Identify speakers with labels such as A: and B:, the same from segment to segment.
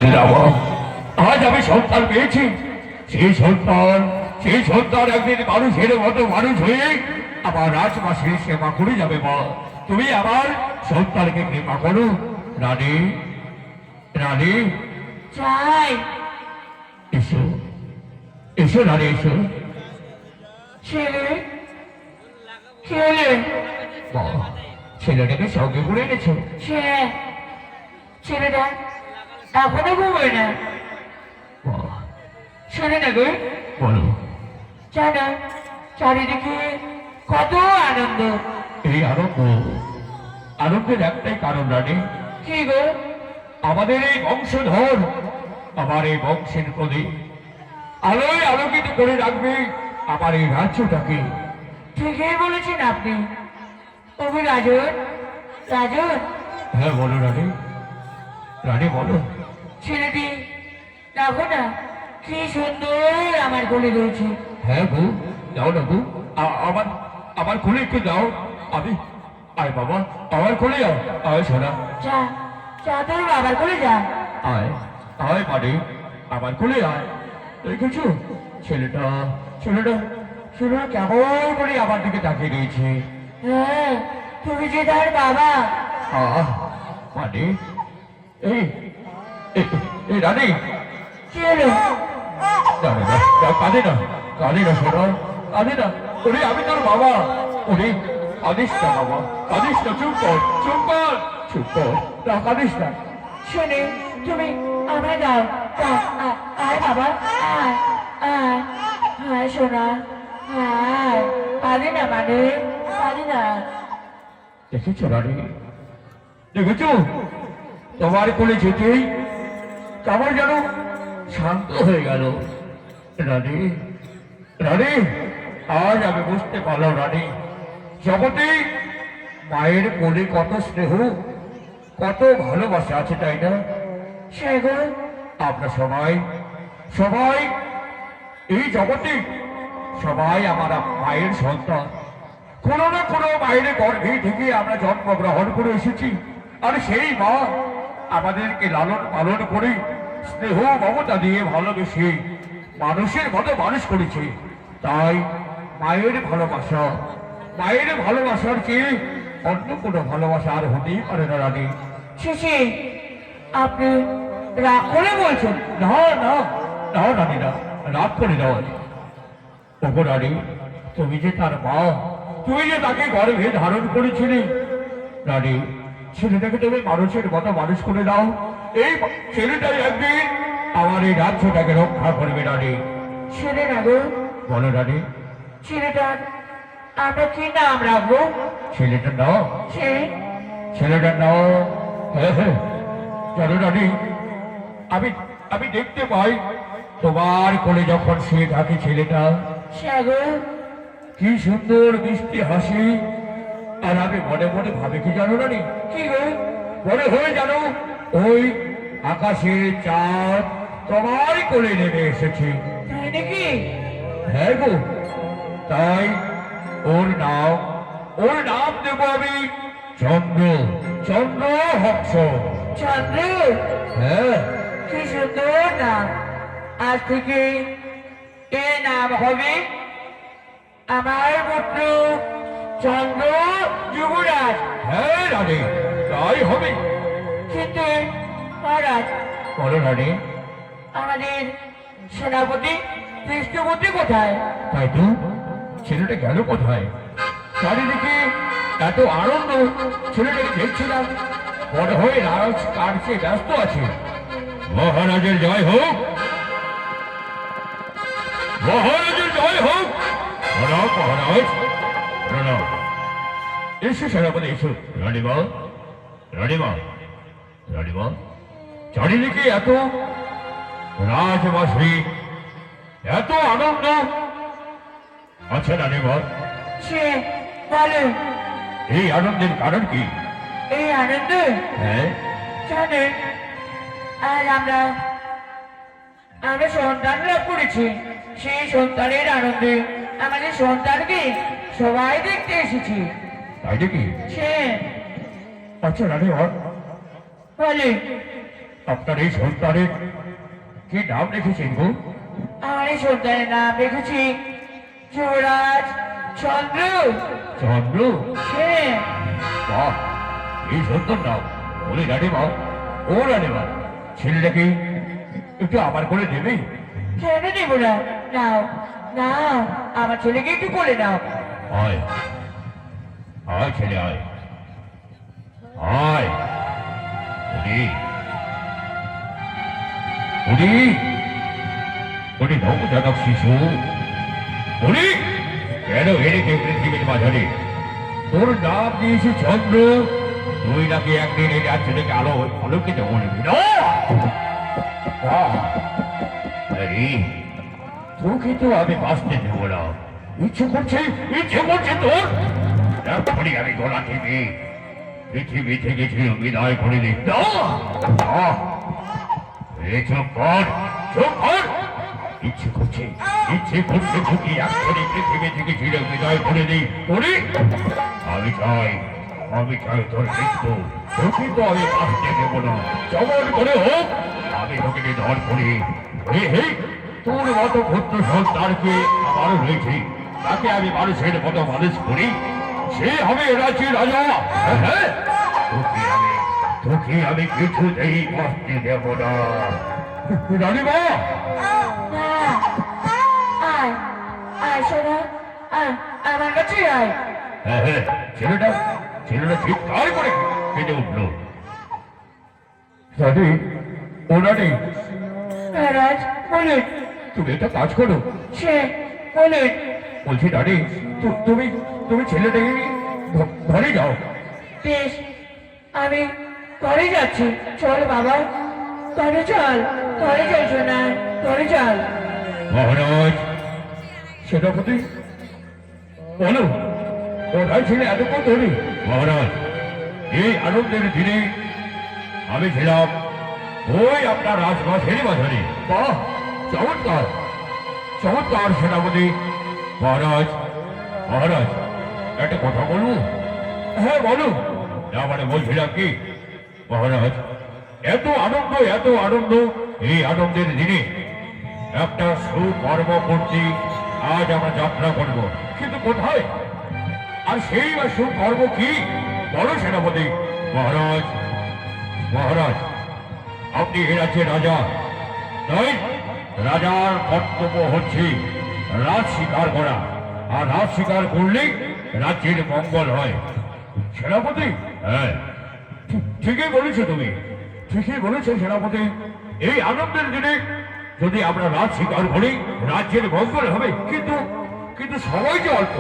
A: আজ আমি সন্তান পেয়েছি, সেই সন্তান একদিন মানুষের মতো মানুষ হয়ে আমার রাজমাসের সেবা করে যাবে। মা, তুমি আমার সন্তানকে কৃপা করো। রানী, রানী,
B: চাই
A: এসো, এসো রানী, এসো।
B: ছেলে ছেলে
A: মা, ছেলেটাকে সঙ্গে করে এনেছো?
B: ছেলেটা এখনো ঘুমোয় না।
A: মা,
B: শোনে না গো,
A: বলো।
B: জানো চারিদিকে কত আনন্দ।
A: এই আনন্দের একটাই কারণ রানী,
B: কি গো?
A: আমাদের এই বংশধর, আমার এই বংশের প্রদীপ আলোয় আলোকিত করে রাখবে আমার এই রাজ্যটাকে।
B: ঠিকই বলেছেন আপনি। তবে রাজন, রাজন,
A: হ্যাঁ বলো রানী, রানী বলো।
B: ছেলেটি দেখো না কি সুন্দর আমার কোলে রয়েছে।
A: হ্যাঁ গো, যাও না গো, আমার আমার কোলে একটু যাও। আমি আয় বাবা, আমার কোলে যাও। আয় সোনা,
B: যা যা তোর বাবার কোলে যা।
A: আয় আয় মানে আমার কোলে আয়। দেখেছো ছেলেটা, ছেলেটা ছেলেটা কেমন করে আমার দিকে তাকিয়ে রয়েছে।
B: হ্যাঁ, তুমি যে তার বাবা।
A: মানে এই এই রানী,
B: কি হলো?
A: কাঁদে না, কাঁদে না সোনা, কাঁদে না। ওরে আমি তোর বাবা। ওরে কাঁদিস না বাবা, কাঁদিস না। চুপ কর, চুপ কর, চুপ কর, না কাঁদিস না।
B: শোনে, তুমি আমায় দাও। আয় বাবা, আয় আয় আয় সোনা, আয়। পারি না মানে, পারি না।
A: দেখেছো রানী, দেখেছো তোমার কোলে যেতেই কেমন যেন শান্ত হয়ে গেল। রানী, রানী, আজ আমি বুঝতে পারলাম রানী, জগতে মায়ের কোলে কত স্নেহ, কত ভালোবাসা আছে, তাই না?
B: সেগো
A: আমরা সবাই সবাই এই জগতে সবাই আমার মায়ের সন্তান। কোনো না কোনো মায়ের গর্ভে থেকে আমরা জন্মগ্রহণ করে এসেছি। আর সেই মা আমাদেরকে লালন পালন করে স্নেহ মমতা দিয়ে ভালোবেসে মানুষের মতো মানুষ করেছে। তাই মায়ের ভালোবাসার চেয়ে অন্য কোনো ভালোবাসা আর হতেই পারে না রানী।
B: শিশি, আপনি রাগ করে বলছেন?
A: না না না রানী, না রাগ করে নয়। ওগো রানী, তুমি যে তার মা, তুমি যে তাকে গর্ভে ধারণ করেছিলে রানী, ছেলেটাকে তুমি মানুষের মতো মানুষ করে দাও। এই ছেলেটাই একদিন আমার এই রাজ্যটাকে রক্ষা করবে রানী।
B: ছেলে না গো,
A: বলো রানী।
B: ছেলেটার আমরা কি নাম রাখবো?
A: ছেলেটার নাম,
B: সে
A: ছেলেটার নাম, হ্যাঁ হ্যাঁ জানো রানী, আমি আমি দেখতে পাই তোমার কোলে যখন শুয়ে থাকে ছেলেটা,
B: সেগো
A: কি সুন্দর মিষ্টি হাসি। আর আমি মনে মনে ভাবে কি জানো রানী,
B: কি গো?
A: মনে হয়ে জানো ওই আকাশে চাঁদ তোমার কোলে নেমে এসেছে।
B: তাই নাকি?
A: হ্যাঁ গো, তাই ওর নাম দেব আমি চন্দ্র, চন্দ্র হংস।
B: চন্দ্র,
A: হ্যাঁ,
B: কি সুন্দর নাম। আজ থেকে এ নাম হবে আমার পুত্র চন্দ্র যুবরাজ।
A: হ্যাঁ রানী, তাই হবে।
B: কিন্তু মহারাজ,
A: বলো রানী।
B: আমাদের সেনাপতি কৃষ্ণপতি কোথায়?
A: তাই তো, ছেলেটা গেল কোথায়? চারিদিকে এত আনন্দ, ছেলেটাকে দেখছিলাম বড় হয়ে রাজ কার্যে ব্যস্ত আছে। মহারাজের জয় হোক, মহারাজের জয় হোক। প্রণাম মহারাজ, প্রণাম। এসো সেনাপতি, এসো। রানীমা, রানীমা, রানীমা, চারিদিকে এত রাজবাসী, এত আনন্দ। আচ্ছা রানীমা,
B: সে বলে
A: এই আনন্দের কারণ কি?
B: এই আনন্দ
A: হ্যাঁ,
B: জানেন, আজ আমরা সন্তান লাভ করেছি। সেই সন্তানের আনন্দে আমাদের সন্তানকে সবাই দেখতে এসেছি।
A: তাই নাকি?
B: সে
A: আচ্ছা রানীমা,
B: বলে
A: আপনার এই সন্তানের কি নাম রেখেছেন গো?
B: আমার এই সন্তানের নাম রেখেছি যুবরাজ চন্দ্র
A: চন্দ্র?
B: সেন।
A: বাহ, এই সুন্দর নাম। বলি রানীমা, ও রানীমা, ছেলেটাকে একটু আমার করে দেবে?
B: কেন দেব না? নাও নাও, আমার ছেলেকে একটু করে নাও।
A: আয় আয় ছেলে, আয় আয়। উনি উনি উনি নবজাতক শিশু। উনি কেন এনেছে পৃথিবীর মাঝারে? তোর নাম দিয়েছি চন্দ্র, তুই নাকি একদিন এই রাজ্য থেকে আলোকিত করবি না? আরে, তোকে তো আমি বাঁচতে দেব না। ইচ্ছে করছে তোর এখনই আমি গলা টিপে পৃথিবী থেকে ছিল বিদায় করে দিই। চুপ কর, চুপ কর। ইচ্ছে করছে তোকে এখনই পৃথিবী থেকে ছিল বিদায় করে দিই। করি আমি চাই তোর মৃত্যু। তোকে তো আমি বাঁচতে দেব না। যেমন করে হোক আমি তোকে নিধন করি। তোর মতো পুত্র সন্তানকে আমার রয়েছে, তাকে আমি মানুষের মতো মানুষ করি, সে হবে রাজ্যের রাজা। হ্যাঁ, তোকে আমি কিছুতেই বাঁচতে দেব না। রানীমা,
B: না, আয় আয় সোনা, আয় আমার কাছে আয়।
A: হ্যাঁ, ছেলেটা চিৎকার করে কেঁদে উঠলো। রানী, ও রানী,
B: মহারাজ বলুন।
A: তুমি একটা কাজ করো।
B: সে বলুন।
A: বলছি রানী, তুমি ছেলেটাকে ঘরে যাও।
B: বেশ, আমি ঘরে যাচ্ছি। চল বাবা, ঘরে চল সোনা, ঘরে চল।
A: মহারাজ, সেনাপতি বলো, কোথায় ছিলে এতক্ষণ ধরে? মহারাজ, এই আনন্দের দিনে আমি ছিলাম ওই আপনার রাজমাসেরই বাজারে। বাহ, চমৎকার চমৎকার সেনাপতি। মহারাজ, একটা কথা বলবো? হ্যাঁ বলো। না মানে বলছিলাম কি মহারাজ, এত আনন্দ, এই আনন্দের দিনে একটা সুকর্ম করতে আজ আমরা যাত্রা করব, কিন্তু কোথায়? আর সেই বা সুকর্ম কি? বড় সেনাপতি। মহারাজ, আপনি এ রাজ্যের রাজা, তাই রাজার কর্তব্য হচ্ছে রাজ স্বীকার করা, আর রাজ স্বীকার করলেই রাজ্যের মঙ্গল হয়। সেনাপতি, হ্যাঁ ঠিকই বলেছো তুমি, ঠিকই বলেছো সেনাপতি। এই আনন্দের দিনে যদি আমরা রাজ স্বীকার করি, রাজ্যের মঙ্গল হবে, কিন্তু সময় যে অল্প।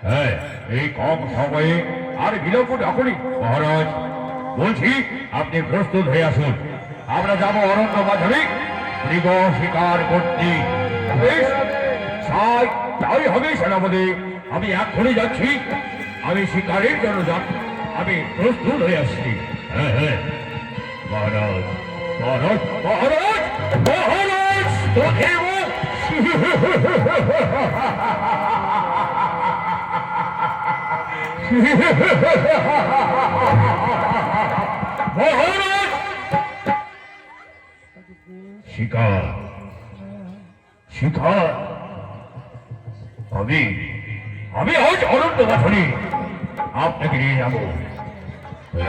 A: হ্যাঁ, এই কম সময়ে আর বিলম্ব না করি। মহারাজ, বলছি আপনি প্রস্তুত হয়ে আসুন, আমরা যাব অরণ্য বাজারে মৃগ শিকার করতে। বেশ, তাই হবে সেনাপতি। আমি এক্ষুনি যাচ্ছি, আমি শিকারের জন্য আমি প্রস্তুত হয়ে আসছি। হ্যাঁ, মহারাজ, তোকে শিকার আমি আজ অনন্ত বাছরে আপনাকে নিয়ে যাব।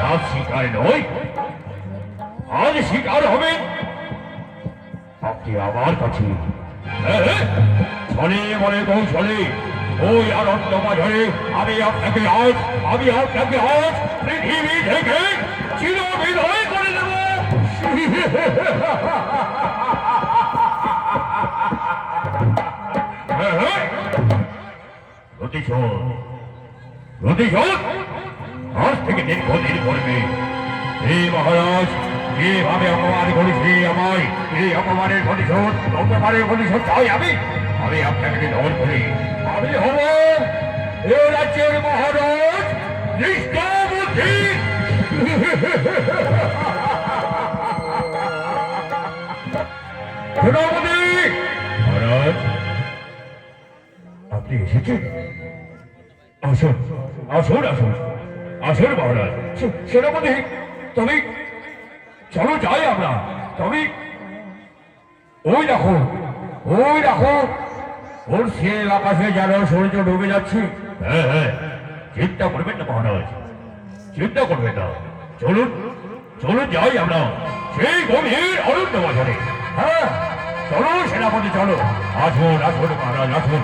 A: রাজ শিকার নয়, আজ শিকার হবে আপনি আমার কাছে। ছলে বলে কৌশলে ওই আনন্দ বাজারে আমি আপনাকে আজ পৃথিবী থেকে চিরবিদায় করে দেব। প্রতিশোধ আজ থেকে দীর্ঘদিন করবে। এই মহারাজ যেভাবে অপমান করেছে আমায়, এই অপমানের প্রতিশোধ চাই আমি আপনাকে নিধন করি। আমি হব এ রাজ্যের মহারাজ নিষ্ঠাবুদ্ধি। সেনাপতি মহারাজ, আপনি এসেছেন? আসুন মহারাজ। সেনাপতি, চলো যাই আমরা। তবে ওই দেখো ওর সে আকাশে যেন সূর্য ডুবে যাচ্ছে। হ্যাঁ হ্যাঁ, চিন্তা করবেন না মহারাজ, চিন্তা করবেন না। চলুন চলুন যাই আমরা সেই গভীর অরণ্য বাজারে। হ্যাঁ চলো সেনাপতি, চলো। আসুন আসুন মহারাজ, আসুন।